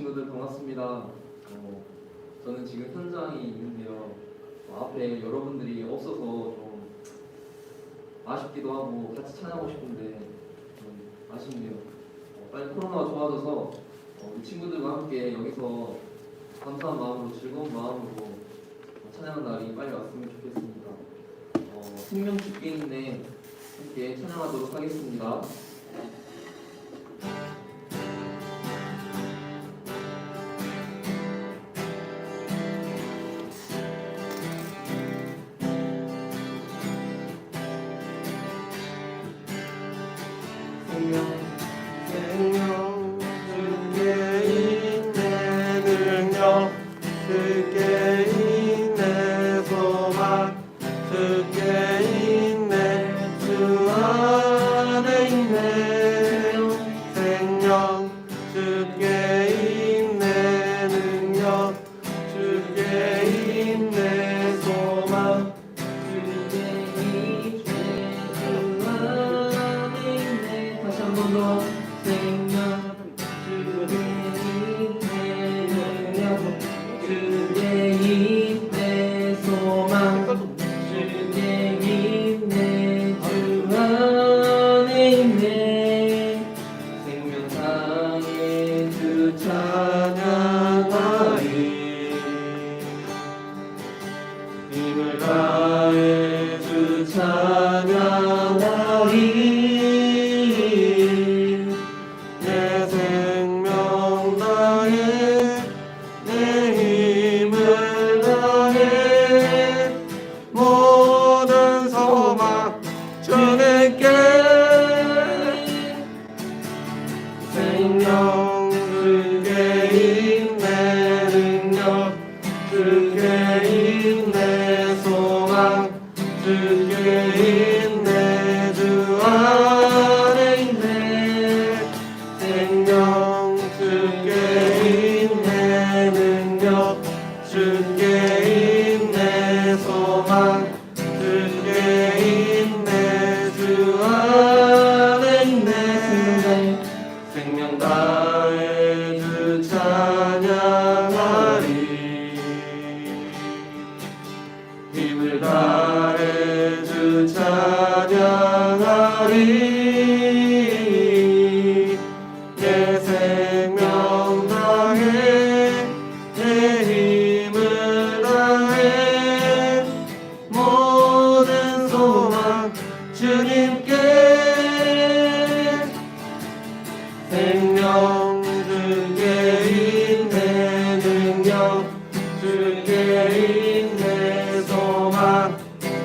친구들 반갑습니다. 저는 지금 현장에 있는데요. 앞에 여러분들이 없어서 좀 아쉽기도 하고 같이 찬양하고 싶은데 좀 아쉽네요. 빨리 코로나가 좋아져서 우리 친구들과 함께 여기서 감사한 마음으로 즐거운 마음으로 찬양하는 날이 빨리 왔으면 좋겠습니다. 생명 죽게 있네 함께 찬양하도록 하겠습니다. 생명 주께 있네 능력 주께 있네 소망 주께 있네 주 안에 있네 생명 주께 있네 능력 주께 있네 소망 생명 주께 있네 능력 주께 있네 소망 주께 있네 주 안에 있네 생명 주께 있네 능력 주께 있네 소망 주께 있네 주 안에 있네 생명 다해 주 찬양하리 힘을 다해 주 찬양하리 내 생명 다해 내 힘을 다해 모든 소망 주님께 생명 주께 있네 능력 주께 있네 소망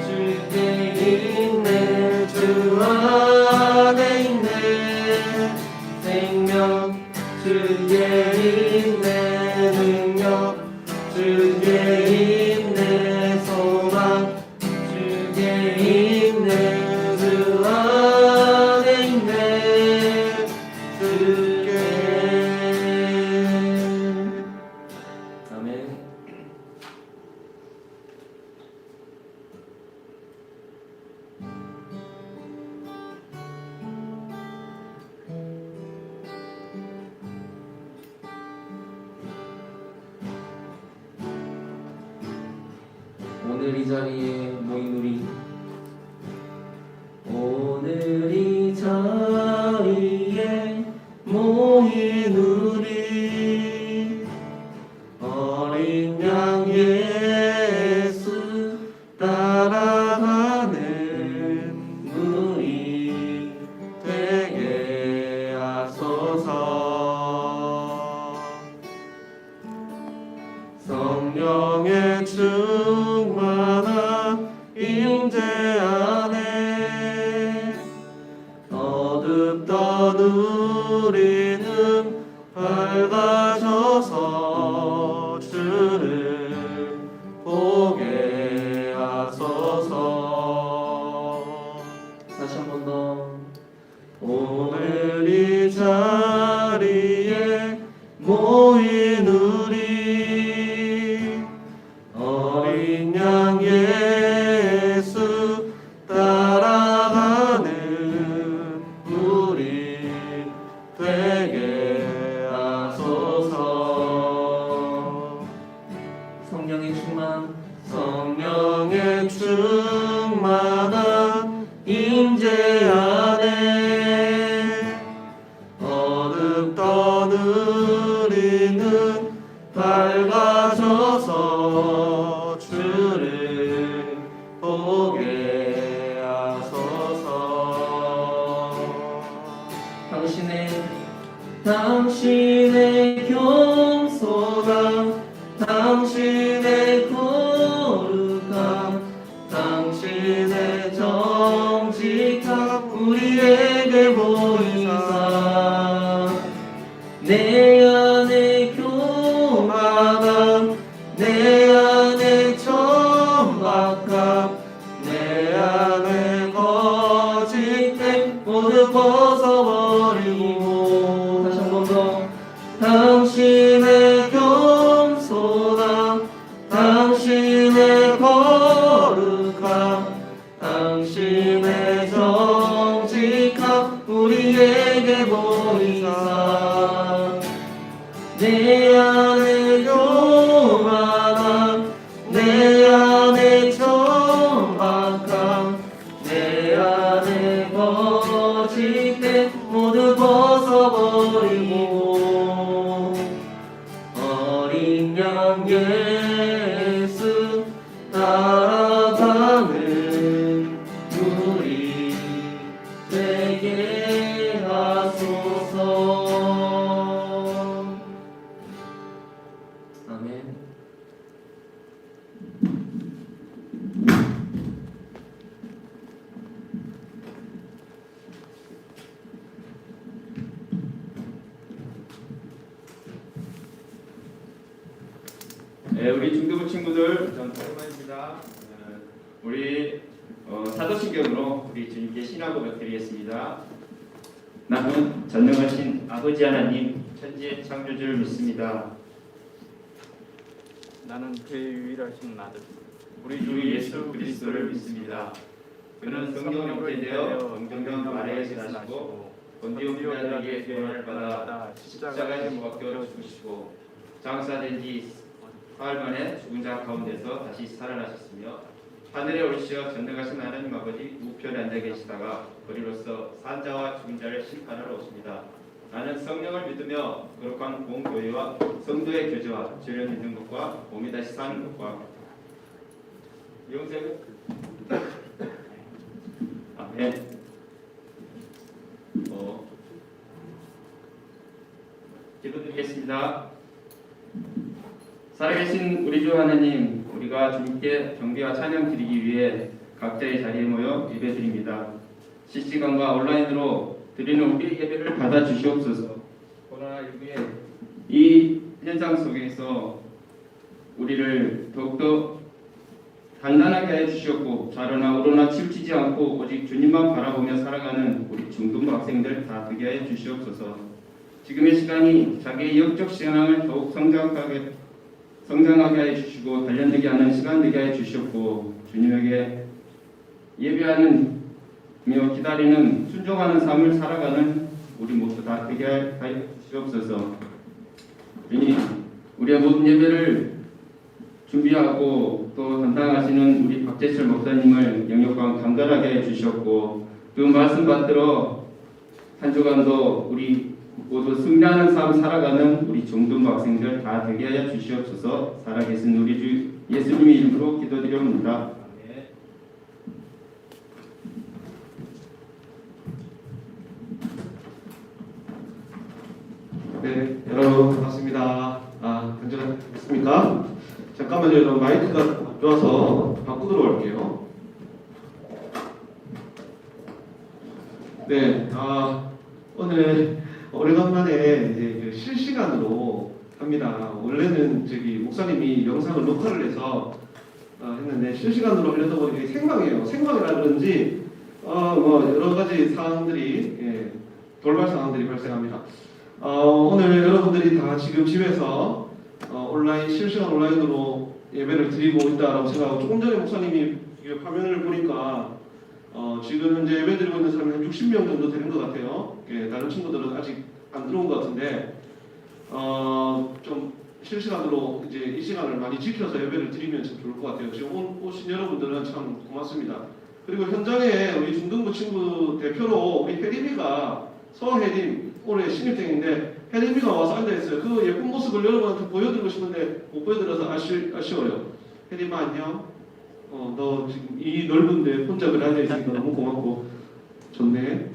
주께 있네 주 안에 있네 생명 주께 있네 능력 주께 있네 소망 주께 있네 주 안에 있네 아멘. 오늘 이 자리에 모인 오늘 이 자리에 모인 우리 어린 양 예수 따라가는 우리 되게 하소서 성령의 충만한 임재 안에 어둡던 우리는 밝아져서 주를 보게 하소서 주의 충만한 임재 안에 어둡던 우리는 밝아져서 주를 보게 하소서. 당신의 겸손함, 당신의 거룩함, 당신의 정직함 우리에게 보이사 내 안에 교만함, 내 안에 천박함, 내 안에 거짓됨 모두 벗어버리고 다시 한 번 더. 당신의 겸손함, 당신의 거룩함, 당신의 정직함 우리에게 보이사 내 안에 교만함, 내 안에 천박함, 내 안에 거짓됨 모두 벗어버리고 어린 양 예수 따라가는 우리 되게 하소서. 아멘. 네, 우리 중등부 친구들 전 오랜만입니다. 우리 사도신경으로 우리 주님께 신앙 고백드리겠습니다. 나는 전능하신 아버지 하나님 천지의 창조주를 믿습니다. 나는 그의 유일하신 아들 우리 주 예수 그리스도를 믿습니다. 그는 성령으로 인되어 동정경 아래에서 나시고 본디오 빌라도에게 고난을 받아 십자가에 못 박혀 죽으시고 장사된 지 사흘 만에 죽은 자 가운데서 다시 살아나셨으며 하늘에 오르시어 전능하신 하나님 아버지 우편에 앉아 계시다가 거리로서 산자와 죽은 자를 심판하러 오십니다. 나는 성령을 믿으며 거룩한 공교회와 성도의 교제와 죄를 믿는 것과 몸이 다시 사는 것과 영생 아멘. 기도드리겠습니다. 살아계신 우리 주 하나님, 우리가 주님께 경배와 찬양 드리기 위해 각자의 자리에 모여 예배드립니다. 실시간과 온라인으로 드리는 우리 예배를 받아주시옵소서. 코로나19의 이 현상 속에서 우리를 더욱더 단단하게 해주시옵고 좌로나 우로나 치우치지 않고 오직 주님만 바라보며 살아가는 우리 중등부 학생들 다 되게 하여 주시옵소서. 지금의 시간이 자기의 영적 신앙을 더욱 성장하게 해주시고 단련되게 하는 시간 되게 해주시옵고 주님에게 예배하는 기다리는 순종하는 삶을 살아가는 우리 모두 다 되게 하여 주시옵소서. 주님, 우리의 모든 예배를 준비하고 또 담당하시는 우리 박재철 목사님을 영역과 간결하게 해주셨고 그 말씀 받들어 한 주간도 우리 모두 승리하는 삶 살아가는 우리 중등부 학생들 다 되게 하여 주시옵소서. 살아계신 우리 주 예수님의 이름으로 기도드려옵니다. 네, 여러분 반갑습니다. 괜찮습니까? 잠깐만요. 여러분 마이크가 안 좋아서 바꾸도록 할게요. 네, 오늘 오래간만에 이제 실시간으로 합니다. 원래는 목사님이 영상을 녹화를 해서 했는데 실시간으로 하려다 보니까 생방이에요. 생방이라 그런지 여러 가지 상황들이 돌발 상황들이 발생합니다. 오늘 여러분들이 다 지금 집에서 실시간 온라인으로 예배를 드리고 있다라고 생각하고 조금 전에 목사님이 화면을 보니까 지금 현재 예배 드리고 있는 사람이 한 60명 정도 되는 것 같아요. 다른 친구들은 아직 안 들어온 것 같은데 좀 실시간으로 이제 이 시간을 많이 지켜서 예배를 드리면 참 좋을 것 같아요. 지금 오신 여러분들은 참 고맙습니다. 그리고 현장에 우리 중등부 친구 대표로 우리 혜림이가 서혜림 올해 신입생인데 혜림이가 와서 앉아있어요. 그 예쁜 모습을 여러분한테 보여드리고 싶은데 못 보여드려서 아쉬워요. 혜림아 안녕. 너 지금 이 넓은데 혼자 그래 앉아있으니까 너무 고맙고 좋네.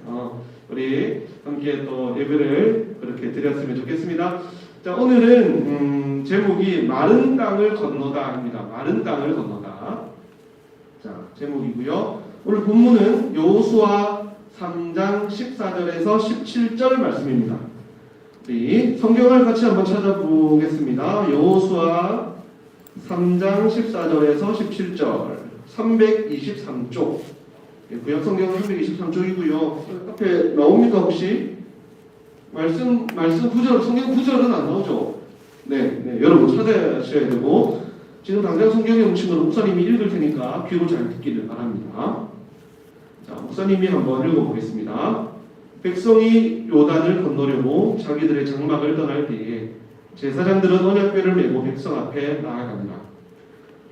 우리 함께 또 예배를 그렇게 드렸으면 좋겠습니다. 자, 오늘은 제목이 마른 땅을 건너다입니다. 마른 땅을 건너다. 자, 제목이고요. 오늘 본문은 여호수아 3장 14절에서 17절 말씀입니다. 우리 성경을 같이 한번 찾아보겠습니다. 여호수아 3장 14절에서 17절 323쪽 구약 성경은 323쪽이고요. 앞에 나옵니까 혹시? 말씀 구절, 성경 구절은 안 나오죠. 네, 여러분 찾아셔야 되고 지금 당장 성경에 오신 건 목사님이 읽을 테니까 귀로 잘 듣기를 바랍니다. 자, 목사님이 한번 읽어보겠습니다. 백성이 요단을 건너려고 자기들의 장막을 떠날 때에 제사장들은 언약궤를 메고 백성 앞에 나아갑니다.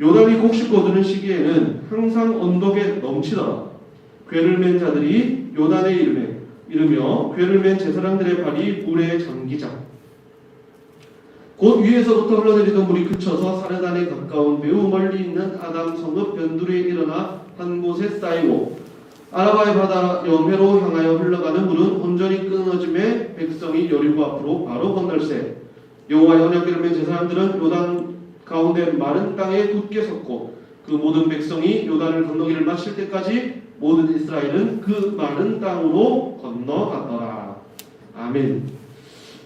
요단이 곡식 거두는 시기에는 항상 언덕에 넘치더라. 궤를 맨 자들이 요단에 이르며 궤를 맨 제사장들의 발이 물에 잠기자 곧 위에서부터 흘러내리던 물이 그쳐서 사르단에 가까운 매우 멀리 있는 아담 성읍 변두리에 일어나 한 곳에 쌓이고 아라바의 바다 여매로 향하여 흘러가는 물은 온전히 끊어짐에 백성이 여리고 앞으로 바로 건널세. 여호와의 언약궤를 맨 제사장들은 요단 가운데 마른 땅에 굳게 섰고 그 모든 백성이 요단을 건너기를 마칠 때까지 모든 이스라엘은 그 마른 땅으로 건너갔더라. 아멘.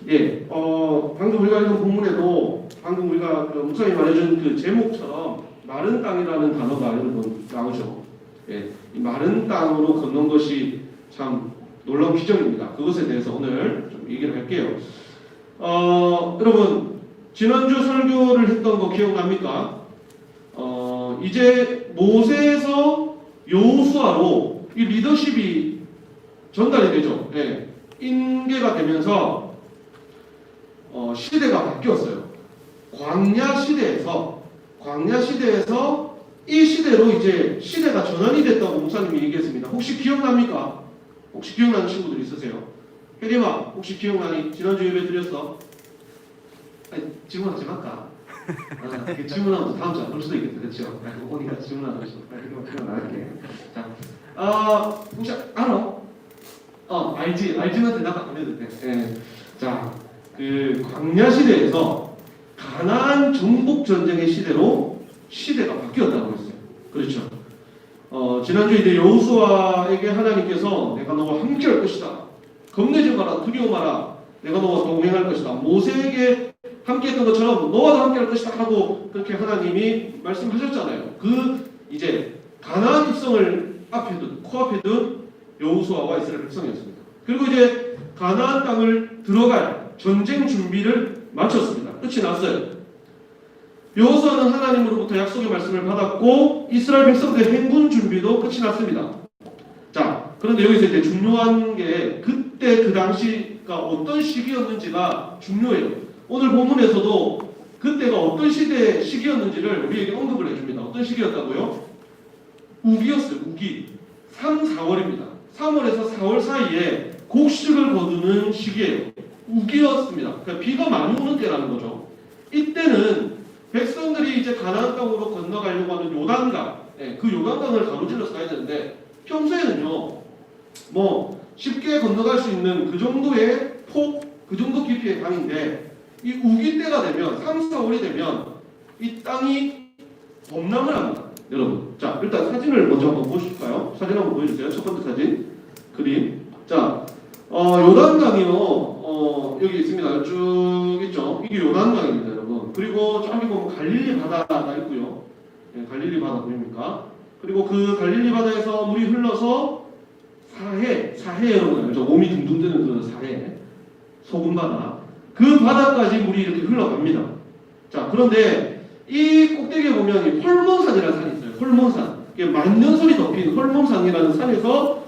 예, 방금 우리가 읽은 본문에도 방금 우리가 그 목사님이 말해준 그 제목처럼 마른 땅이라는 단어가 여러분 나오죠. 예, 이 마른 땅으로 건넌 것이 참 놀라운 기적입니다. 그것에 대해서 오늘 좀 얘기를 할게요. 여러분 지난주 설교를 했던 거 기억납니까? 이제 모세에서 여호수아로 이 리더십이 전달이 되죠. 예, 인계가 되면서 시대가 바뀌었어요. 광야 시대에서 이 시대로 이제 시대가 전환이 됐다고 목사님이 얘기했습니다. 혹시 기억납니까? 혹시 기억나는 친구들 있으세요? 혜림아, 혹시 기억나니? 지난주 예배 드렸어? 아니, 질문하지 말까? 그 질문하면 다음 주에 안 올 수도 있겠다, 그렇죠? 오니까 질문하고 있어. 그냥 나갈게. 자, 혹시 알아? 알지는 대답 안 해도 돼. 예. 자, 그 광야 시대에서 가나안 정복 전쟁의 시대로 시대가 바뀌었다고 했어요. 그렇죠? 지난주에 이제 여호수아에게 하나님께서 내가 너와 함께할 것이다. 겁내지 마라, 두려워 마라. 내가 너와 동행할 것이다. 모세에게 함께했던 것처럼 너와도 함께할 것이다 하고 그렇게 하나님이 말씀하셨잖아요. 그 이제 가나안 입성을 코앞에 둔 여호수아와 이스라엘 백성이었습니다. 그리고 이제 가나안 땅을 들어갈 전쟁 준비를 마쳤습니다. 끝이 났어요. 여호수아는 하나님으로부터 약속의 말씀을 받았고 이스라엘 백성들의 행군 준비도 끝이 났습니다. 자, 그런데 여기서 이제 중요한 게 그때 그 당시가 어떤 시기였는지가 중요해요. 오늘 본문에서도 그때가 어떤 시기였는지를 우리에게 언급을 해줍니다. 어떤 시기였다고요? 우기였어요. 우기. 3, 4월입니다. 3월에서 4월 사이에 곡식을 거두는 시기예요. 우기였습니다. 그러니까 비가 많이 오는 때라는 거죠. 이때는 백성들이 이제 가나안 땅으로 건너가려고 하는 요단강, 그 요단강을 가로질러서 가야 되는데 평소에는요, 뭐 쉽게 건너갈 수 있는 그 정도의 그 정도 깊이의 강인데 이 우기 때가 되면 3, 4월이 되면 이 땅이 범람을 합니다. 여러분, 자 일단 사진을 먼저 한번 보실까요? 사진 한번 보여주세요. 첫 번째 사진 그림. 자, 요단강이요. 여기 있습니다. 쭉 있죠. 이게 요단강입니다, 여러분. 그리고 저기 보면 갈릴리 바다가 있고요. 네, 갈릴리 바다 보입니까? 그리고 그 갈릴리 바다에서 물이 흘러서 사해 여러분 알죠? 몸이 둥둥 뜨는 그 사해, 소금 바다. 그 바다까지 물이 이렇게 흘러갑니다. 자, 그런데 이 꼭대기에 보면 이 헐몬산이라는 산이 있어요. 헐몬산. 이게 만년설이 덮인 헐몬산이라는 산에서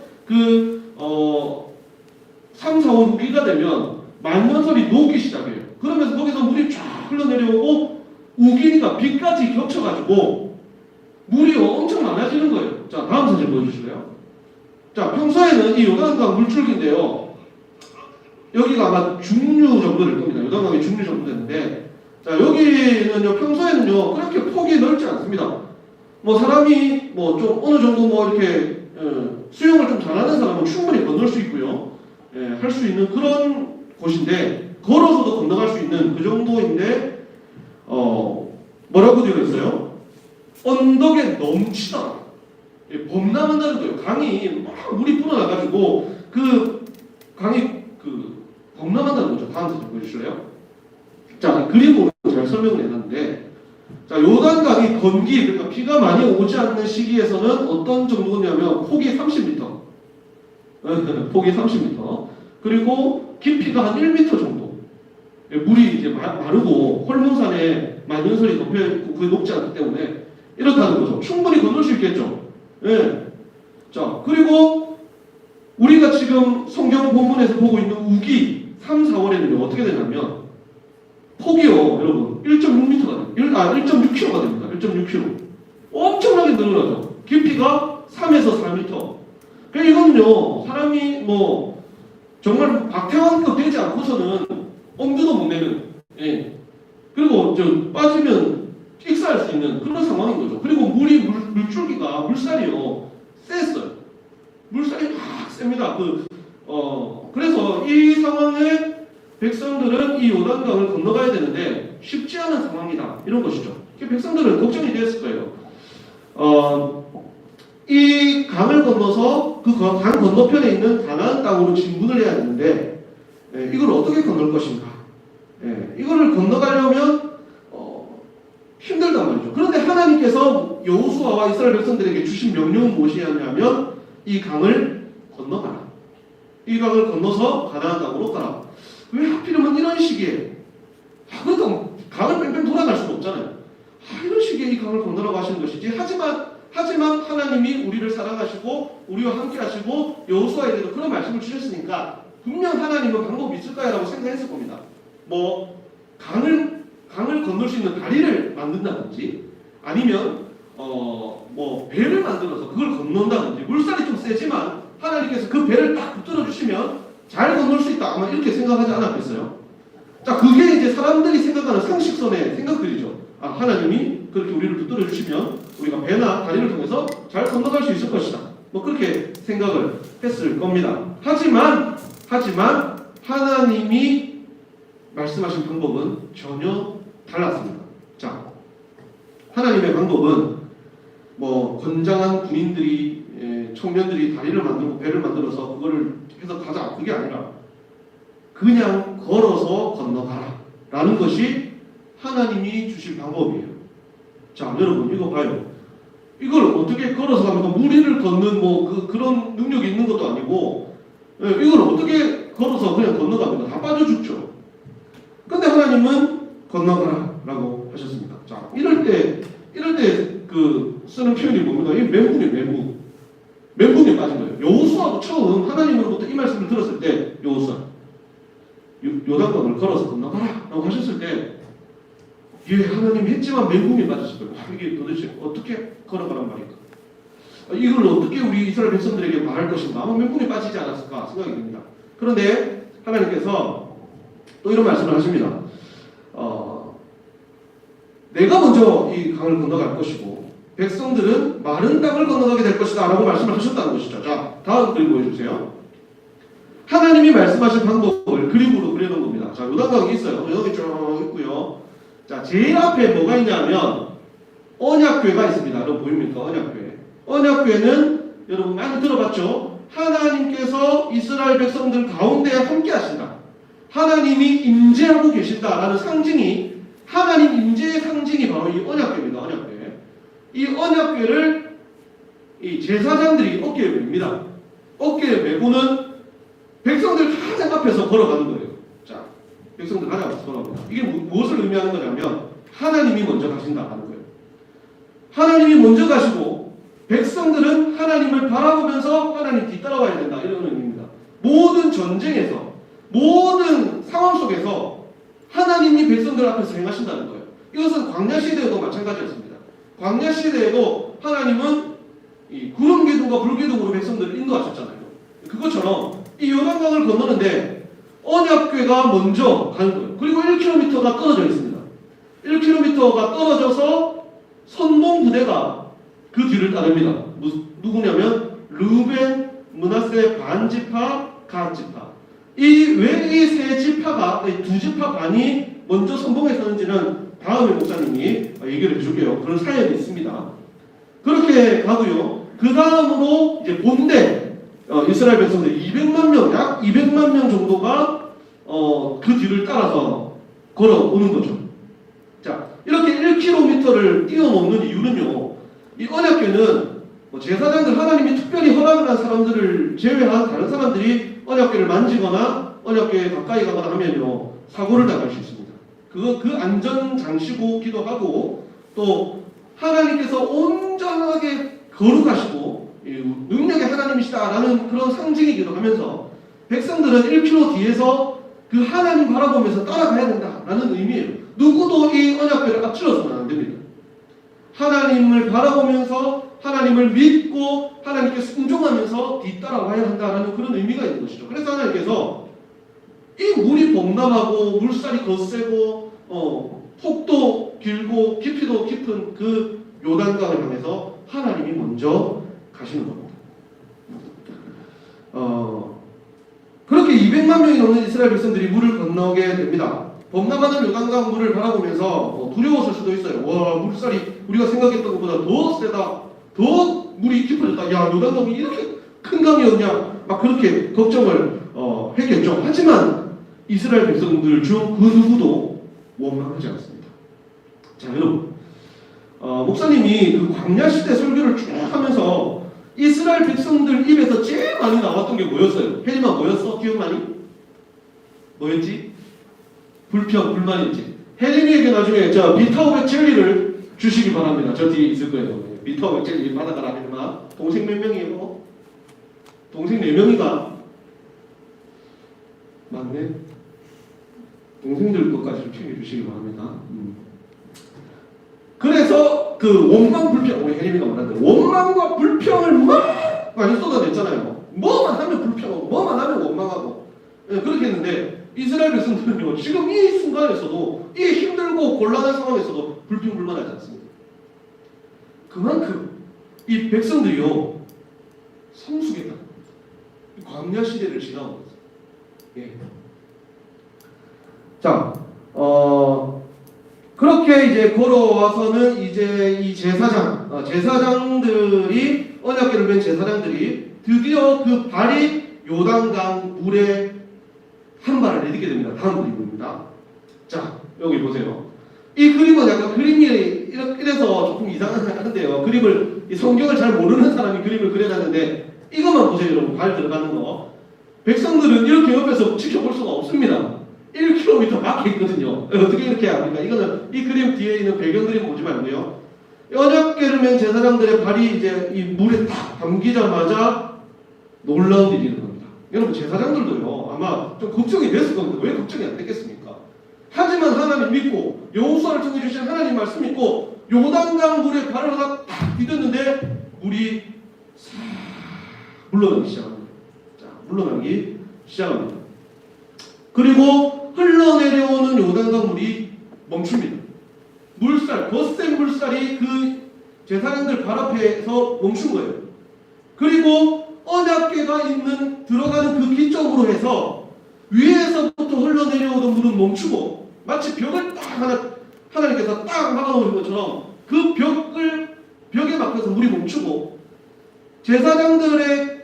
3, 4월 후기가 되면 만년설이 녹기 시작해요. 그러면서 거기서 물이 쫙 흘러내려오고 우기니까 비까지 겹쳐가지고 물이 엄청 많아지는 거예요. 자, 다음 사진 보여주실래요? 자, 평소에는 이 요단강 물줄기인데요. 여기가 아마 중류 정도 될 겁니다. 요단강이 중류 정도 되는데, 자, 여기는요, 평소에는요, 그렇게 폭이 넓지 않습니다. 뭐 사람이 뭐 좀 어느 정도 뭐 이렇게 수영을 좀 잘하는 사람은 충분히 건널 수 있고요. 할 수 있는 그런 곳인데, 걸어서도 건너갈 수 있는 그 정도인데, 뭐라고 되어 있어요? 언덕에 넘치다. 범람한다는 거예요. 강이 막 물이 불어나가지고 그 강이 범람한다는 거죠. 다음 사진 보여주실래요? 자, 그림으로 잘 설명을 해놨는데, 자, 요단강이 건기, 그러니까 비가 많이 오지 않는 시기에서는 어떤 정도냐면 폭이 30m, 폭이 30m, 그리고 깊이가 한 1m 정도. 물이 이제 마르고 홀문산에 만년설이 덮여있고 그게 높지 않기 때문에 이렇다는 거죠. 충분히 건널 수 있겠죠. 예. 자, 그리고 우리가 지금 성경 본문에서 보고 있는 우기 3, 4월에는요 어떻게 되냐면 폭이요, 여러분 1.6m가 돼요. 1.6km가 됩니다. 1.6km. 엄청나게 늘어나죠. 깊이가 3에서 4m. 그러니까 이거는요 사람이 뭐 정말 박태환급 되지 않고서는 엄두도 못 내는, 예. 그리고 빠지면 익사할 수 있는 그런 상황인 거죠. 그리고 물줄기가 물살이요 셌어요. 물살이 막 셉니다. 그래서 이 상황에 백성들은 이 요단강을 건너가야 되는데 쉽지 않은 상황이다. 이런 것이죠. 백성들은 걱정이 되었을 거예요. 이 강을 건너서 그 강 건너편에 있는 가나안 땅으로 진군을 해야 되는데, 이걸 어떻게 건널 것인가? 이거를 건너가려면 힘들단 말이죠. 그런데 하나님께서 여호수아와 이스라엘 백성들에게 주신 명령은 무엇이었냐면 이 강을 건너가라. 이 강을 건너서 가나안 땅으로 가라. 왜 하필이면 이런 시기에? 그래도 강을 뺑뺑 돌아갈 수는 없잖아요. 이런 시기에 이 강을 건너라고 하시는 것이지. 하지만 하나님이 우리를 사랑하시고 우리와 함께 하시고 여호수아에게도 그런 말씀을 주셨으니까 분명 하나님은 방법이 있을 거야라고 생각했을 겁니다. 뭐 강을 건널 수 있는 다리를 만든다든지 아니면 뭐 배를 만들어서 그걸 건넌다든지, 물살이 좀 세지만 하나님께서 그 배를 딱 붙들어 주시면 잘 건널 수 있다. 아마 이렇게 생각하지 않았겠어요? 자, 그게 이제 사람들이 생각하는 상식선의 생각들이죠. 하나님이 그렇게 우리를 붙들어 주시면 우리가 배나 다리를 통해서 잘 건너갈 수 있을 것이다. 뭐 그렇게 생각을 했을 겁니다. 하지만 하나님이 말씀하신 방법은 전혀 달랐습니다. 자, 하나님의 방법은 뭐 건장한 군인들이, 청년들이 다리를 만들고 배를 만들어서 그거를 해서 가자, 그게 아니라 그냥 걸어서 건너가라 라는 것이 하나님이 주실 방법이에요. 자, 여러분 이거 봐요. 이걸 어떻게 걸어서 가면 무리를 걷는 그런 능력이 있는 것도 아니고, 이걸 어떻게 걸어서 그냥 건너갑니다. 다 빠져 죽죠. 근데 하나님은 건너가라 라고 하셨습니다. 자, 이럴 때 쓰는 표현이 뭡니까? 이 멘붕이 빠진 거예요. 여호수아도 처음 하나님으로부터 이 말씀을 들었을 때, 여호수아 요단강을 걸어서 건너가라 라고 하셨을 때, 하나님 했지만 멘붕이 빠졌을 거예요. 이게 도대체 어떻게 걸어가란 말인가? 이걸 어떻게 우리 이스라엘 백성들에게 말할 것인가? 아마 멘붕이 빠지지 않았을까 생각이 듭니다. 그런데 하나님께서 또 이런 말씀을 하십니다. 내가 먼저 이 강을 건너갈 것이고 백성들은 마른 땅을 건너가게 될 것이다 라고 말씀을 하셨다는 것이죠. 자, 다음 그림 보여주세요. 하나님이 말씀하신 방법을 그림으로 그려놓은 겁니다. 자, 요단강이 있어요. 요단강이 쭉 있고요. 자, 제일 앞에 뭐가 있냐면 언약궤가 있습니다. 여러분 보입니까? 언약궤. 언약궤는 여러분 많이 들어봤죠? 하나님께서 이스라엘 백성들 가운데 함께 하신다. 하나님이 임재하고 계신다라는 상징이, 하나님 임재의 상징이 바로 이 언약궤입니다. 언약궤. 이 언약궤를 이 제사장들이 어깨에 맵니다. 어깨에 메고는 백성들 가장 앞에서 걸어가는 거예요. 자, 백성들 가장 앞에서 걸어갑니다. 이게 무엇을 의미하는 거냐면 하나님이 먼저 가신다는 거예요. 하나님이 먼저 가시고 백성들은 하나님을 바라보면서 하나님 뒤따라와야 된다, 이런 의미입니다. 모든 전쟁에서, 모든 상황 속에서 하나님 시대에도 하나님은 이 구름 기둥과 불 기둥으로 백성들을 인도하셨잖아요. 그것처럼 이 요단강을 건너는데 언약궤가 먼저 가는 거예요. 그리고 1km가 떨어져 있습니다. 1km가 떨어져서 선봉 부대가 그 뒤를 따릅니다. 누구냐면 르벤, 므낫세 반지파, 갓지파. 왜 이 세 지파가, 두 지파 반이 먼저 선봉에 서는지는 다음에 목사님이 얘기를 해줄게요. 그런 사연이 있습니다. 그렇게 가고요. 그 다음으로 이제 본대 이스라엘 백성들 200만 명, 약 200만 명 정도가 그 뒤를 따라서 걸어오는 거죠. 자, 이렇게 1km를 뛰어넘는 이유는요. 이 언약궤는 제사장들, 하나님이 특별히 허락을 한 사람들을 제외한 다른 사람들이 언약궤를 만지거나 언약궤에 가까이 가거나 하면요 사고를 당할 수 있습니다. 그 안전 장치고기도 하고 또 하나님께서 온전하게 거룩하시고 능력의 하나님이시다라는 그런 상징이기도 하면서 백성들은 1km 뒤에서 그 하나님 바라보면서 따라가야 된다라는 의미예요. 누구도 이 언약궤를 앞질러서는 안 됩니다. 하나님을 바라보면서 하나님을 믿고 하나님께 순종하면서 뒤따라와야 한다라는 그런 의미가 있는 것이죠. 그래서 하나님께서 이 물이 범람하고 물살이 거세고 폭도 길고 깊이도 깊은 그 요단강을 향해서 하나님이 먼저 가시는 겁니다. 그렇게 200만 명이 넘는 이스라엘 백성들이 물을 건너게 됩니다. 범람하는 요단강 물을 바라보면서 두려웠을 수도 있어요. 와, 물살이 우리가 생각했던 것보다 더 세다. 더 물이 깊어졌다. 야, 요단강이 이렇게 큰 강이었냐? 막 그렇게 걱정을 했겠죠. 하지만 이스라엘 백성들 중 그 누구도 원망하지 않습니다. 자, 여러분, 목사님이 그 광야 시대 설교를 쭉 하면서 이스라엘 백성들 입에서 제일 많이 나왔던 게 뭐였어요? 혜림아 뭐였어? 기억나니? 뭐였지? 불평, 불만이었지. 혜림이에게 나중에 비타오백 젤리를 주시기 바랍니다. 저 뒤에 있을 거예요. 비타오백 젤리 받아가라 혜림아. 동생 몇 명이에요? 동생 4명이가? 맞네. 동생들 것까지 좀 챙겨주시기 바랍니다. 그래서 그 원망 불평, 우리 혜림이가 말하는데 원망과 불평을 막 많이 쏟아냈잖아요. 뭐만 하면 불평하고 뭐만 하면 원망하고 그렇게 했는데 이스라엘 백성들은요 지금 이 순간에서도 이 힘들고 곤란한 상황에서도 불평불만하지 않습니다. 그만큼 이 백성들이요 성숙했다. 광야 시대를 지나온 거죠. 예. 자, 그렇게 이제 걸어와서는 이제 이 제사장들이 언약궤를 맨 제사장들이 드디어 그 발이 요단강 물에 한 발을 내딛게 됩니다. 다음 그림입니다. 자, 여기 보세요. 이 그림은 약간 그림이 이래서 조금 이상한데요. 그림을 이 성경을 잘 모르는 사람이 그림을 그려놨는데 이것만 보세요, 여러분. 발 들어가는 거. 백성들은 이렇게 옆에서 지켜볼 수가 없습니다. 1km 밖에 있거든요. 어떻게 이렇게 합니까? 이거는 이 그림 뒤에 있는 배경 그림 보지 말고요. 언약궤를 맨 제사장들의 발이 이제 이 물에 딱 담기자마자 놀라운 일이 일어납니다. 여러분 제사장들도요 아마 좀 걱정이 됐을 겁니다. 왜 걱정이 안 됐겠습니까? 하지만 하나님 믿고 여호수아를 통해 주신 하나님 말씀 믿고 요단강 물에 발을 하나 딱 디뎠는데 물이 싹 물러나기 시작합니다. 자, 물러나기 시작합니다. 그리고 흘러내려오는 요단강 물이 멈춥니다. 물살, 거센 물살이 그 제사장들 발 앞에서 멈춘 거예요. 그리고 언약궤가 있는 들어가는 그 기점으로 해서 위에서부터 흘러내려오던 물은 멈추고 마치 벽을 딱 하나님께서 딱 막아놓은 것처럼 그 벽에 막혀서 물이 멈추고 제사장들을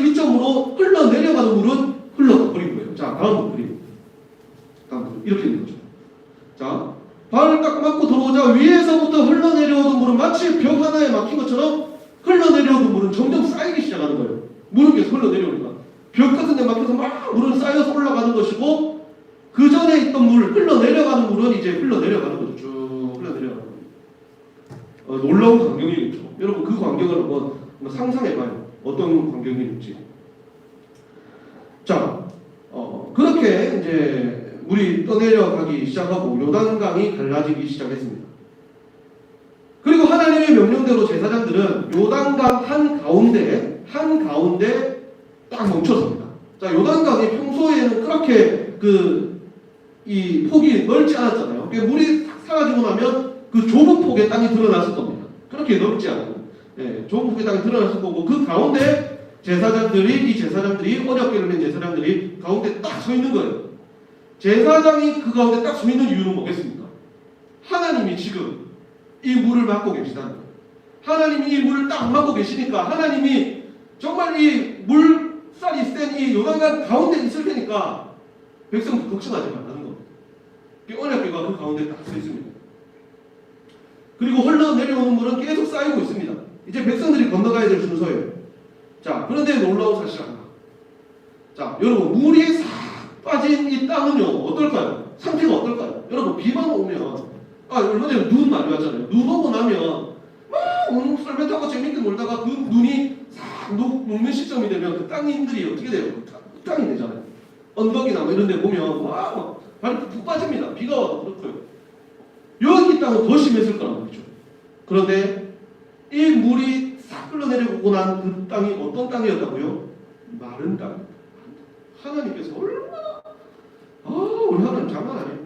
기점으로 흘러내려가는 물은 흘러버린 거예요. 자, 다음 그림. 이렇게 있는 거죠. 자, 발을 딱 맞고 들어오자 위에서부터 흘러내려오던 물은 마치 벽 하나에 막힌 것처럼 흘러내려오던 물은 점점 쌓이기 시작하는 거예요. 물은 계속 흘러내려오니까. 벽 같은 데 막혀서 막 물은 쌓여서 올라가는 것이고 그 전에 있던 물, 흘러내려가는 물은 이제 흘러내려가는 거죠. 쭉 흘러내려가는 거예요. 놀라운 광경이겠죠. 여러분 그 광경을 한번 상상해봐요. 어떤 광경일지. 자, 그렇게 이제 물이 떠내려가기 시작하고 요단강이 갈라지기 시작했습니다. 그리고 하나님 하나님의 명령대로 제사장들은 요단강 한 가운데 딱 멈춰섭니다. 자, 요단강이 평소에는 그렇게 이 폭이 넓지 않았잖아요. 그러니까 물이 탁 사라지고 나면 그 좁은 폭의 땅이 드러났을 겁니다. 그렇게 넓지 않고, 좁은 폭의 땅이 드러났을 거고, 그 가운데 제사장들이 언약궤를 맨 제사장들이 가운데 딱 서 있는 거예요. 제사장이 그 가운데 딱 서 있는 이유는 뭐겠습니까? 하나님이 지금 이 물을 막고 계시다는 거예요. 하나님이 이 물을 딱 막고 계시니까 하나님이 정말 이 물살이 센 이 요단강 가운데 있을 테니까 백성들 걱정하지 말라는 겁니다. 언약궤가 그 가운데 딱 서 있습니다. 그리고 흘러내려오는 물은 계속 쌓이고 있습니다. 이제 백성들이 건너가야 될 순서예요. 자, 그런데 놀라운 사실 하나. 자, 여러분, 물이 싹 빠진 이 땅은요, 어떨까요? 상태가 어떨까요? 여러분, 비만 오면, 얼마 전에 눈 많이 왔잖아요. 눈 오고 나면, 막, 썰매 타고 재밌게 놀다가 그 눈이 싹 녹는 시점이 되면 그 땅인들이 어떻게 돼요? 그 땅이 되잖아요. 언덕이나 뭐 이런 데 보면, 막, 발이 푹 빠집니다. 비가 와도 그렇고요. 여기 땅은 더 심했을 거란 말이죠. 그런데 이 물이 싹 흘러내려오고 난 그 땅이 어떤 땅이었다고요? 마른 땅. 하나님께서 얼마나 우리 하나님 장난 아니에요.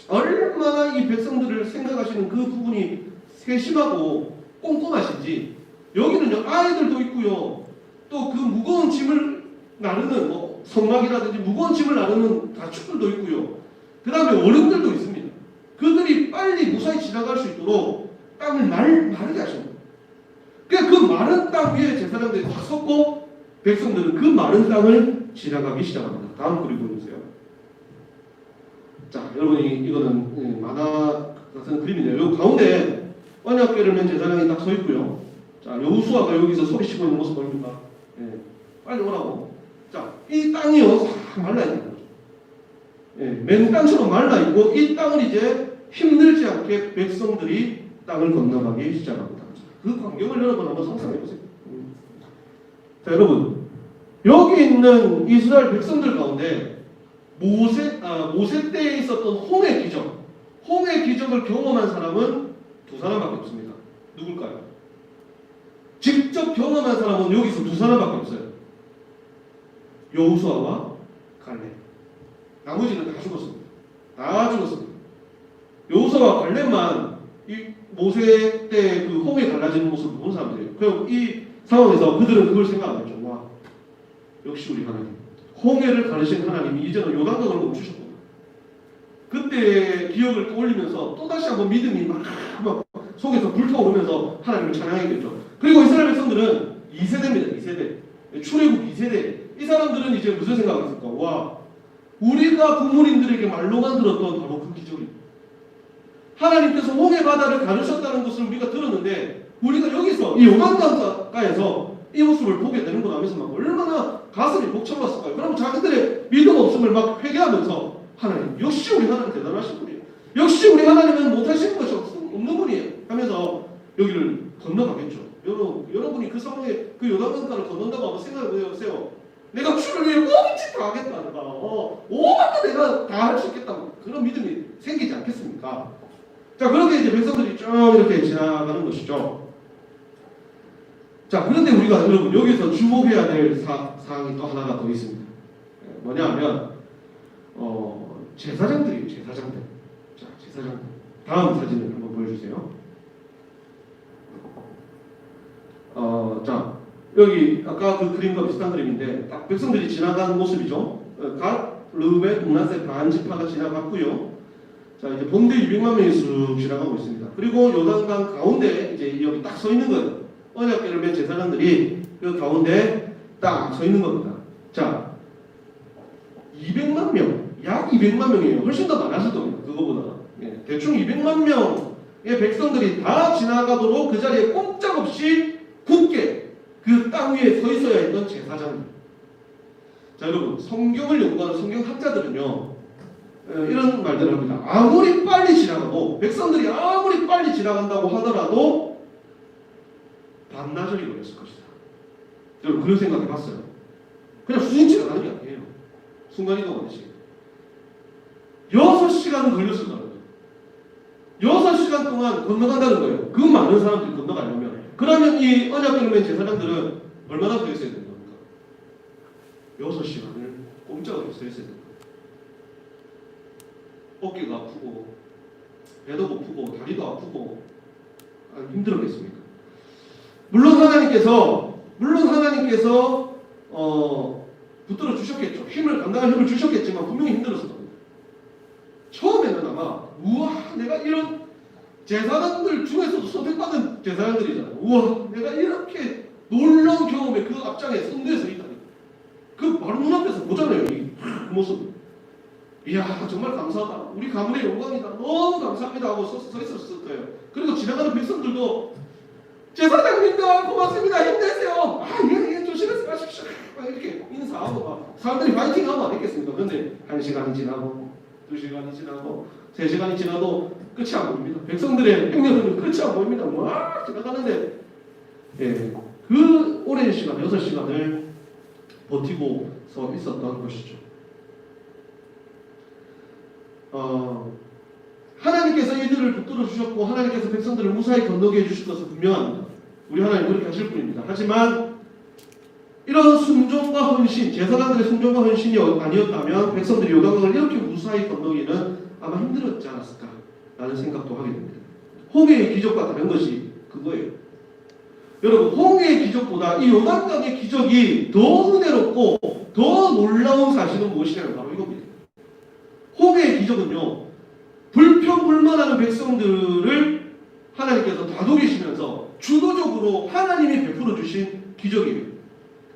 얼마나 이 백성들을 생각하시는 그 부분이 세심하고 꼼꼼하신지 여기는요 아이들도 있고요 또 그 무거운 짐을 나르는 성막이라든지 무거운 짐을 나르는 가축들도 있고요 그 다음에 어른들도 있습니다. 그들이 빨리 무사히 지나갈 수 있도록 땅을 마르게 하신 거예요. 그러니까 그 마른 땅 위에 제사장들이 확 섰고 백성들은 그 마른 땅을 지나가기 시작합니다. 다음 그림 보여주세요. 자, 여러분이 이거는 만화 같은 그림이네요. 여기 가운데 언약궤를 맨 제사장이 딱 서 있고요. 자, 여호수아가 여기서 소리치고 있는 모습 보입니까? 빨리 오라고. 자, 이 땅이요 싹 말라 있는 거죠. 맨 땅처럼 말라 있고 이 땅을 이제 힘들지 않게 백성들이 땅을 건너가기 시작합니다. 그 광경을 여러분 한번 상상해 보세요. 자, 여러분 여기 있는 이스라엘 백성들 가운데 모세 때에 있었던 홍해 기적을 경험한 사람은 두 사람밖에 없습니다. 누굴까요? 직접 경험한 사람은 여기서 두 사람밖에 없어요. 여호수아와 갈렙. 나머지는 다 죽었습니다. 다 죽었습니다. 여호수아와 갈렙만 이 모세 때 그 홍해 갈라지는 모습을 본 사람들이에요. 그럼 이 상황에서 그들은 그걸 생각하죠. 와, 역시 우리 하나님. 홍해를 가르신 하나님이 이제는 요단강을 멈추셨구나. 그때의 기억을 떠올리면서 또다시 한번 믿음이 막 속에서 불타오르면서 하나님을 찬양하겠죠. 그리고 이스라엘 백성들은 2세대입니다. 2세대. 출애굽 2세대. 이 사람들은 이제 무슨 생각을 했을까? 와, 우리가 부모님들에게 말로만 들었던 바로 그 기적입니다. 하나님께서 홍해 바다를 가르셨다는 것을 우리가 들었는데 우리가 여기서 이 요단강가에서 이 모습을 보게 되는구나 하면서 막 얼마나 가슴이 벅차올랐을까요? 그러면 자기들의 믿음 없음을 막 회개하면서 하나님, 역시 우리 하나님 대단하신 분이에요. 역시 우리 하나님은 못하신 것이 없는 분이에요. 하면서 여기를 건너가겠죠. 여러분이 그 상황에 그 요단강가를 건넌다고 한번 생각해 보세요. 내가 주를 위해 뭐든지 다 하겠다. 뭐든지 내가 다 할 수 있겠다. 그런 믿음이 생기지 않겠습니까? 자, 그렇게 이제 백성들이 쭉 이렇게 지나가는 것이죠. 자, 그런데 우리가 여러분 여기서 주목해야 될 사항이 또 하나가 더 있습니다. 뭐냐 하면 제사장들이에요. 제사장들. 자, 제사장들. 다음 사진을 한번 보여주세요. 자, 여기 아까 그 그림과 비슷한 그림인데 딱 백성들이 지나가는 모습이죠. 갓, 르우벤, 므낫세 반지파가 지나갔고요. 자, 이제 본대 200만 명이 쑥 지나가고 있습니다. 그리고 요단강 가운데 이제 여기 딱 서 있는 거예요. 언약궤를 맨 제사장들이 그 가운데 딱 서 있는 겁니다. 자, 200만 명, 약 200만 명이에요. 훨씬 더 많았을 겁니다. 그거보다. 대충 200만 명의 백성들이 다 지나가도록 그 자리에 꼼짝없이 굳게 그 땅 위에 서 있어야 했던 제사장들. 자, 여러분, 성경을 연구하는 성경학자들은요, 이런 말들을 합니다. 아무리 빨리 지나가고, 백성들이 아무리 빨리 지나간다고 하더라도 반나절이 걸렸을 것이다. 여러분, 그런 생각 해봤어요? 그냥 수신 지나가는 게 아니에요. 순간이동하듯이. 6시간은 걸렸을 거예요. 6시간 동안 건너간다는 거예요. 그 많은 사람들이 건너가려면. 그러면 이 언약궤를 제사장들은 얼마나 서 있어야 되는 겁니까? 6시간을 꼼짝없이 서 있어야 됩니다. 어깨가 아프고 배도 고프고 다리도 아프고 힘들었겠습니까? 물론 하나님께서 붙들어 주셨겠죠. 감당할 힘을 주셨겠지만 분명히 힘들었을 겁니다. 처음에는 아마 우와 내가 이런 제사장들 중에서도 선택받은 제사장들이잖아요. 우와 내가 이렇게 놀라운 경험에 그 앞장에 선두에 서 있다니. 그 바로 눈앞에서 보잖아요. 이 모습. 이야 정말 감사하다. 우리 가문의 영광이다. 너무 감사합니다 하고 서 있었을 거예요. 그리고 지나가는 백성들도 제사장님들 고맙습니다. 힘내세요. 예, 조심해서 가십시오. 이렇게 인사하고 막 사람들이 파이팅하고 안 했겠습니까? 그런데 1시간이 지나고 2시간이 지나고 3시간이 지나도 끝이 안 보입니다. 백성들의 행렬은 끝이 안 보입니다. 막 지나가는데 그 오랜 시간 6시간을 버티고서 있었던 것이죠. 하나님께서 이들을 붙들어 주셨고 하나님께서 백성들을 무사히 건너게 해주실 것은 분명합니다. 우리 하나님 그렇게 하실 분입니다. 하지만 이런 순종과 헌신, 제사장들의 순종과 헌신이 아니었다면 백성들이 요단강을 이렇게 무사히 건너기는 아마 힘들었지 않았을까라는 생각도 하게 됩니다. 홍해의 기적과 다른 것이 그거예요. 여러분 홍해의 기적보다 이 요단강의 기적이 더 은혜롭고 더 놀라운 사실은 무엇이냐면 바로 이겁니다. 홍해의 기적은요 불평불만하는 백성들을 하나님께서 다독이시면서 주도적으로 하나님이 베풀어 주신 기적이에요.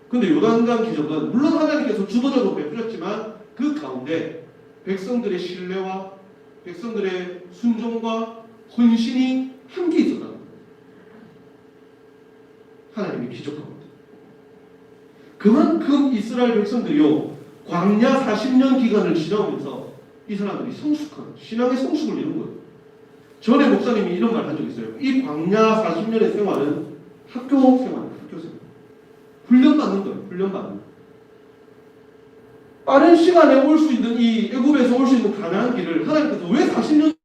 근데 요단강 기적은 물론 하나님께서 주도적으로 베풀었지만 그 가운데 백성들의 신뢰와 백성들의 순종과 헌신이 함께 있었다는 거예요. 하나님이 기적한 겁니다. 그만큼 이스라엘 백성들이요 광야 40년 기간을 지나오면서 이 사람들이 성숙한 신앙의 성숙을 이룬 거예요. 전에 목사님이 이런 말 한 적 있어요. 이 광야 40년의 생활은 학교 생활. 훈련받는 거예요. 훈련받는 거예요. 빠른 시간에 올 수 있는 이 애굽에서 올 수 있는 가나안 길을 하나님께서 왜 40년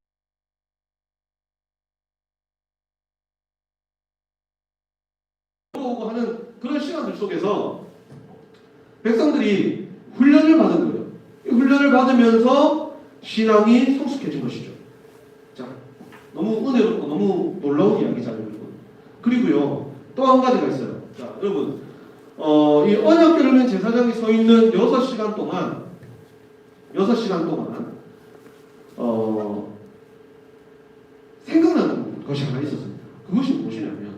오고 하는 그런 시간들 속에서 백성들이 훈련을 받은 거예요. 이 훈련을 받으면서 신앙이 성숙해진 것이죠. 자, 너무 은혜롭고 너무 놀라운 이야기잖아요, 여러분. 그리고요, 또 한 가지가 있어요. 자, 여러분, 이 언약궤를 제사장이 서 있는 6시간 동안 생각나는 것이 하나 있었습니다. 그것이 무엇이냐면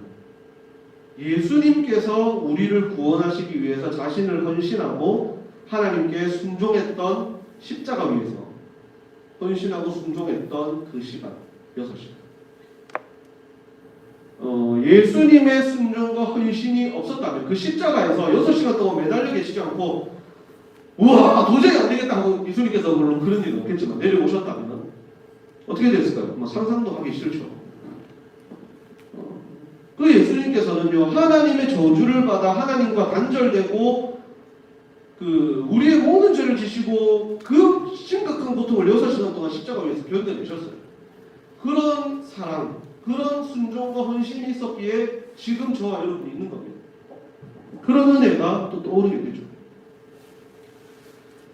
예수님께서 우리를 구원하시기 위해서 자신을 헌신하고 하나님께 순종했던 십자가 위에서 헌신하고 순종했던 그 시간 6시간. 예수님의 순종과 헌신이 없었다면 그 십자가에서 6시간 동안 매달려 계시지 않고 우와 도저히 안 되겠다 하고 예수님께서 물론 그런 일은 없겠지만 내려오셨다면 어떻게 됐을까요? 뭐 상상도 하기 싫죠. 그 예수님께서는요 하나님의 저주를 받아 하나님과 단절되고 그 우리의 모든 죄를 지시고 그 심각한 고통을 6시간 동안 십자가 위에서 견뎌내셨어요. 그런 사랑, 그런 순종과 헌신이 있었기에 지금 저와 여러분이 있는 겁니다. 그런 은혜가 또 떠오르게 되죠.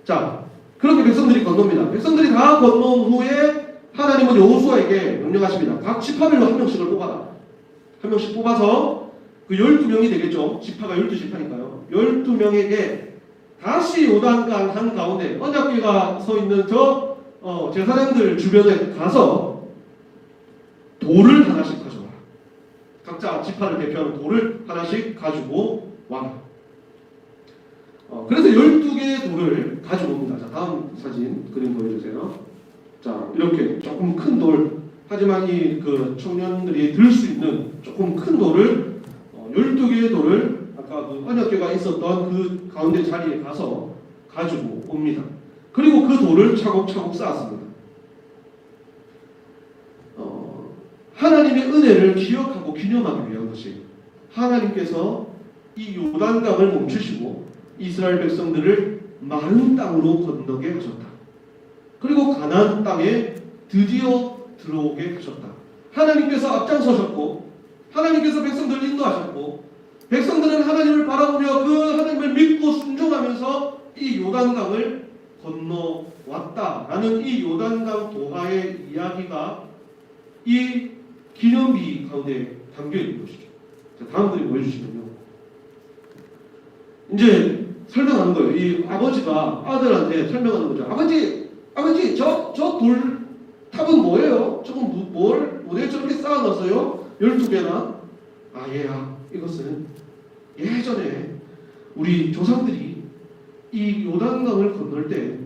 자, 그렇게 백성들이 건넙니다. 백성들이 다 건너온 후에 하나님은 여호수아에게 명령하십니다. 각 지파별로 한 명씩을 뽑아라. 한 명씩 뽑아서 그 12명이 되겠죠. 지파가 12지파니까요. 12명에게 다시 요단강 한가운데 언약궤가 서 있는 저 제사장들 주변에 가서 돌을 하나씩 가져와라. 각자 지파를 대표하는 돌을 하나씩 가지고 와라. 그래서 12개의 돌을 가지고 옵니다. 자, 다음 사진 그림 보여주세요. 자, 이렇게 조금 큰 돌, 하지만 이 그 청년들이 들 수 있는 조금 큰 돌을 12개의 돌을 아까 그 언약궤가 있었던 그 가운데 자리에 가서 가지고 옵니다. 그리고 그 돌을 차곡차곡 쌓았습니다. 하나님의 은혜를 기억하고 기념하기 위한 것이 하나님께서 이 요단강을 멈추시고 이스라엘 백성들을 마른 땅으로 건너게 하셨다. 그리고 가나안 땅에 드디어 들어오게 하셨다. 하나님께서 앞장서셨고 하나님께서 백성들을 인도하셨고 백성들은 하나님을 바라보며 그 하나님을 믿고 순종하면서 이 요단강을 건너왔다라는 이 요단강 도하의 이야기가 이 기념비 가운데 담겨 있는 것이죠. 자, 다음 그림 보여주시면요. 이제 설명하는 거예요. 이 아버지가 아들한테 설명하는 거죠. 아버지, 저 돌탑은 뭐예요? 저건 뭘 저렇게 쌓아놨어요? 12개나? 아, 얘야. 이것은 예전에 우리 조상들이 이 요단강을 건널 때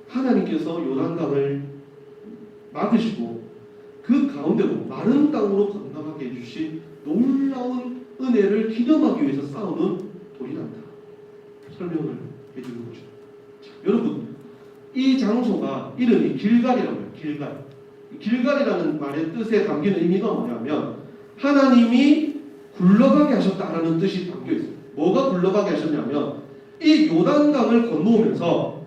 하나님께서 요단강을 막으시고 그 가운데로 마른 땅으로 건너가게 해주신 놀라운 은혜를 기념하기 위해서 쌓아놓은 돌이란다. 설명을 해주는 거죠. 자, 여러분, 이 장소가 이름이 길갈이라고 해요. 길갈. 길갈이라는 말의 뜻에 담기는 의미가 뭐냐면 하나님이 굴러가게 하셨다라는 뜻이 담겨 있어요. 뭐가 굴러가게 하셨냐면 이 요단강을 건너오면서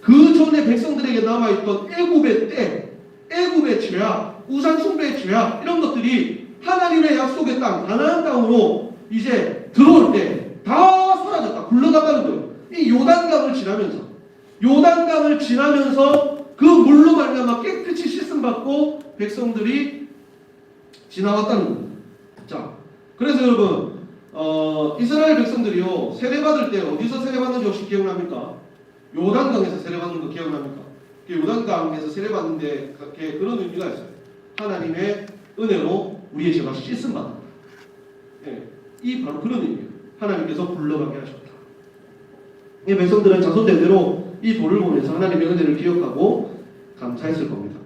그 전에 백성들에게 남아있던 애굽의 때, 애굽의 죄악, 우상 숭배의 죄악 이런 것들이 하나님의 약속의 땅, 가나안 땅으로 이제 들어올 때 다 사라졌다. 굴러갔다는 거예요. 이 요단강을 지나면서 그 물로 말미암아 깨끗이 씻음 받고 백성들이 지나왔다는 겁니다. 자, 그래서 여러분 이스라엘 백성들이요 세례받을 때 어디서 세례받는지 혹시 기억납니까? 요단강에서 세례받는 거 기억납니까? 요단강에서 세례받는데 그런 의미가 있어요. 하나님의 은혜로 우리의 죄가 씻음 받는다. 네, 이 바로 그런 의미예요. 하나님께서 굴러가게 하셨다. 이 백성들은 자손대대로 이 돌을 보면서 하나님의 은혜를 기억하고 감사했을 겁니다.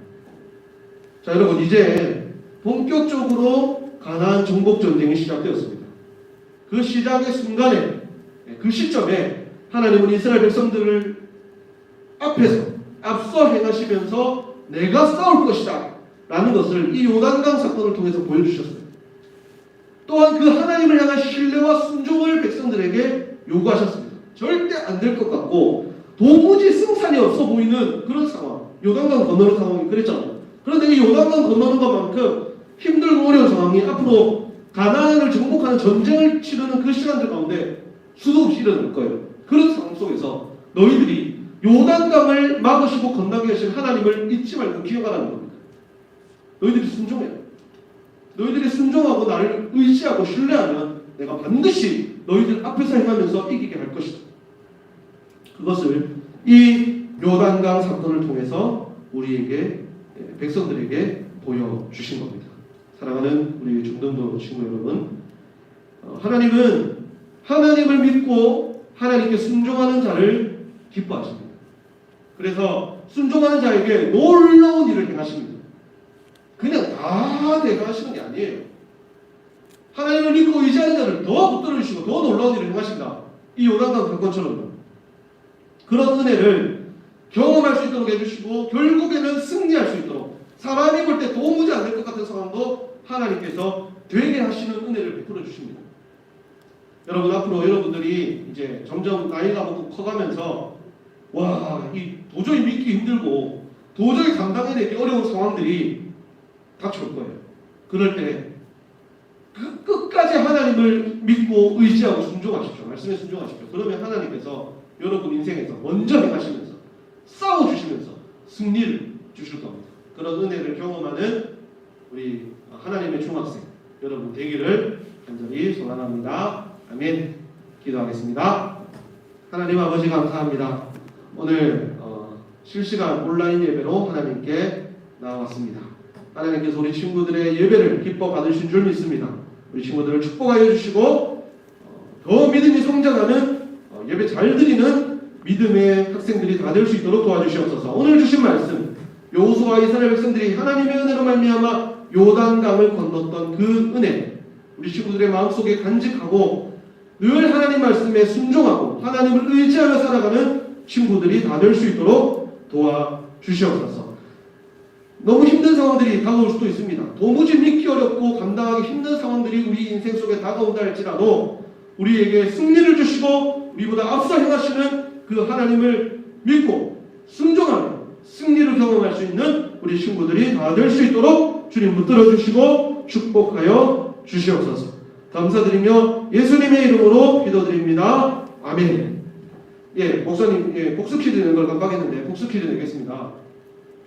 자, 여러분 이제 본격적으로 가나안 정복 전쟁이 시작되었습니다. 그 시작의 순간에, 그 시점에 하나님은 이스라엘 백성들을 앞서 행하시면서 내가 싸울 것이다 라는 것을 이 요단강 사건을 통해서 보여주셨어요. 또한 그 하나님을 향한 신뢰와 순종을 백성들에게 요구하셨습니다. 절대 안 될 것 같고 도무지 승산이 없어 보이는 그런 상황, 요단강 건너는 상황이 그랬잖아요. 그런데 이 요단강 건너는 것만큼 힘들고 어려운 상황이 앞으로 가나안을 정복하는 전쟁을 치르는 그 시간들 가운데 수도 없이 일어날 거예요. 그런 상황 속에서 너희들이 요단강을 막으시고 건너게 하신 하나님을 잊지 말고 기억하라는 겁니다. 너희들이 순종해요. 너희들이 순종하고 나를 의지하고 신뢰하면 내가 반드시 너희들 앞에서 행하면서 이기게 할 것이다. 그것을 이 요단강 사건을 통해서 우리에게 백성들에게 보여주신 겁니다. 사랑하는 우리 중등부 친구 여러분, 하나님은 하나님을 믿고 하나님께 순종하는 자를 기뻐하십니다. 그래서 순종하는 자에게 놀라운 일을 행하십니다. 그냥 다 대가하시는 게 아니에요. 하나님을 믿고 의지하는 자를 더 붙들어주시고 더 놀라운 일을 행하신다. 이 요단강 사건처럼 그런 은혜를 경험할 수 있도록 해주시고 결국에는 승리할 수 있도록 사람이 볼 때 도무지 안 될 것 같은 상황도 하나님께서 되게 하시는 은혜를 베풀어 주십니다. 여러분 앞으로 여러분들이 이제 점점 나이가 먹고 커가면서 이 도저히 믿기 힘들고 도저히 감당해내기 어려운 상황들이 닥쳐올 거예요. 그럴 때 끝까지 하나님을 믿고 의지하고 순종하십시오. 말씀에 순종하십시오. 그러면 하나님께서 여러분 인생에서 먼저 행하시면서 싸워주시면서 승리를 주실 겁니다. 그런 은혜를 경험하는 우리 하나님의 중학생 여러분 되기를 간절히 소원합니다. 아멘. 기도하겠습니다. 하나님 아버지 감사합니다. 오늘 실시간 온라인 예배로 하나님께 나왔습니다. 하나님께서 우리 친구들의 예배를 기뻐 받으신 줄 믿습니다. 우리 친구들을 축복하여 주시고 더 믿음이 성장하는 예배 잘 드리는 믿음의 학생들이 다 될 수 있도록 도와주시옵소서. 오늘 주신 말씀 여호수아와 이스라엘 백성들이 하나님의 은혜로 말미암아 요단강을 건넜던 그 은혜 우리 친구들의 마음속에 간직하고 늘 하나님 말씀에 순종하고 하나님을 의지하며 살아가는 친구들이 다 될 수 있도록 도와주시옵소서. 너무 힘든 상황들이 다가올 수도 있습니다. 도무지 믿기 어렵고 감당하기 힘든 상황들이 우리 인생 속에 다가온다 할지라도 우리에게 승리를 주시고 우리보다 앞서 행하시는 그 하나님을 믿고 순종하며 승리를 경험할 수 있는 우리 친구들이 다 될 수 있도록 주님 붙들어 주시고 축복하여 주시옵소서. 감사드리며 예수님의 이름으로 기도드립니다. 아멘. 예, 목사님, 예, 복수 퀴즈 내는 걸 깜빡했는데 복수 퀴즈 내겠습니다.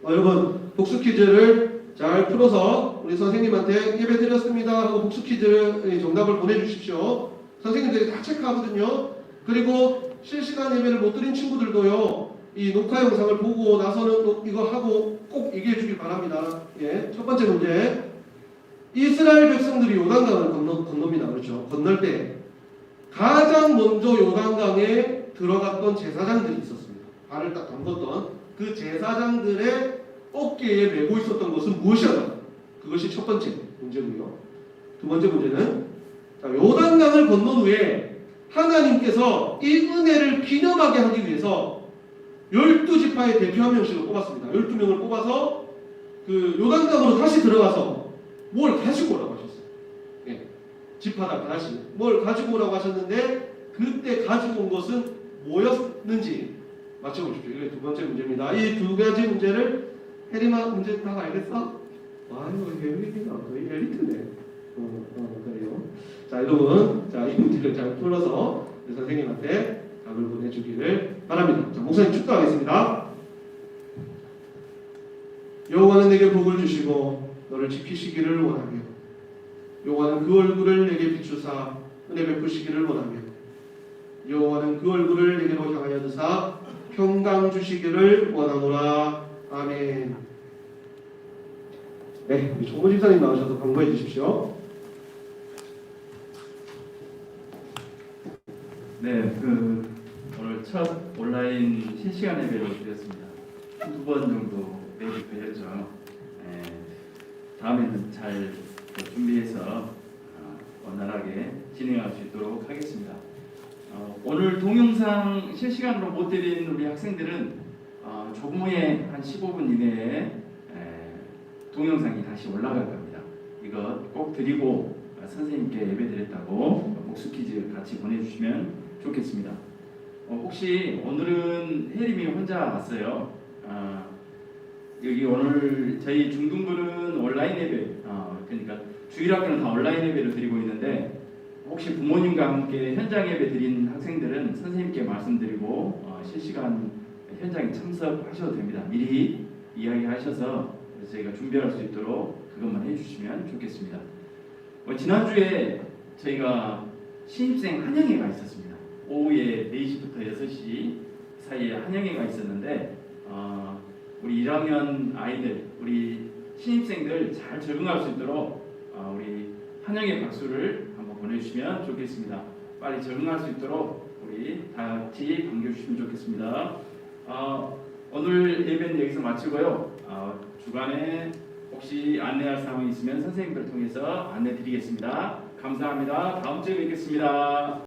여러분, 복수 퀴즈를 잘 풀어서 우리 선생님한테 예배 드렸습니다 하고 복수 퀴즈 정답을 보내주십시오. 선생님들이 다 체크하거든요. 그리고 실시간 예배를 못 드린 친구들도요, 이 녹화 영상을 보고 나서는 또 이거 하고 꼭 얘기해 주길 바랍니다. 예, 첫 번째 문제. 이스라엘 백성들이 요단강을 건넙니다. 그렇죠? 건널 때 가장 먼저 요단강에 들어갔던 제사장들이 있었습니다. 발을 딱 담궜던 그 제사장들의 어깨에 메고 있었던 것은 무엇이었나? 그것이 첫 번째 문제고요. 두 번째 문제는 요단강을 건넌 후에 하나님께서 이 은혜를 기념하게 하기 위해서 12지파의 대표 한 명씩을 뽑았습니다. 12명을 뽑아서 그 요단강으로 다시 들어가서 뭘 가지고 오라고 하셨어요. 예. 지파다 다시 뭘 가지고 오라고 하셨는데 그때 가지고 온 것은 뭐였는지 맞춰보십시오. 이게 두 번째 문제입니다. 이 두 가지 문제를 해리마 문제 다 알겠어? 와 이거 해리가 거의 엘리트네. 그래요. 자 여러분, 자 이 문제를 잘 풀어서 선생님한테 답을 보내주기를 바랍니다. 자, 목사님 축도하겠습니다. 여호와는 내게 복을 주시고 너를 지키시기를 원하며 여호와는 그 얼굴을 내게 비추사 은혜 베푸시기를 원하며 여호와는 그 얼굴을 내게로 향하여 드사 평강 주시기를 원하노라. 아멘. 네, 우리 조모 집사님 나오셔서 광고해 주십시오. 네, 오늘 첫 온라인 실시간 예배를 드렸습니다. 2번 정도 매일 걸렸죠. 다음에는 잘 준비해서 원활하게 진행할 수 있도록 하겠습니다. 오늘 동영상 실시간으로 못 드린 우리 학생들은 조금 후에 한 15분 이내에 동영상이 다시 올라갈 겁니다. 이거 꼭 드리고 선생님께 예배드렸다고 복수 퀴즈 같이 보내주시면 좋겠습니다. 혹시 오늘은 혜림이 혼자 왔어요. 여기 오늘 저희 중등부는 온라인 예배, 그러니까 주일학교는 다 온라인 예배를 드리고 있는데 혹시 부모님과 함께 현장 예배 드린 학생들은 선생님께 말씀드리고 실시간 현장에 참석하셔도 됩니다. 미리 이야기하셔서 저희가 준비할 수 있도록 그것만 해주시면 좋겠습니다. 지난주에 저희가 신입생 한영회가 있었습니다. 오후에 4시부터 6시 사이에 한영회가 있었는데 우리 1학년 아이들, 우리 신입생들 잘 적응할 수 있도록 우리 한영회 박수를 한번 보내주시면 좋겠습니다. 빨리 적응할 수 있도록 우리 다 같이 반겨주시면 좋겠습니다. 오늘 예배는 여기서 마치고요. 주간에 혹시 안내할 사항이 있으면 선생님들 통해서 안내 드리겠습니다. 감사합니다. 다음 주에 뵙겠습니다.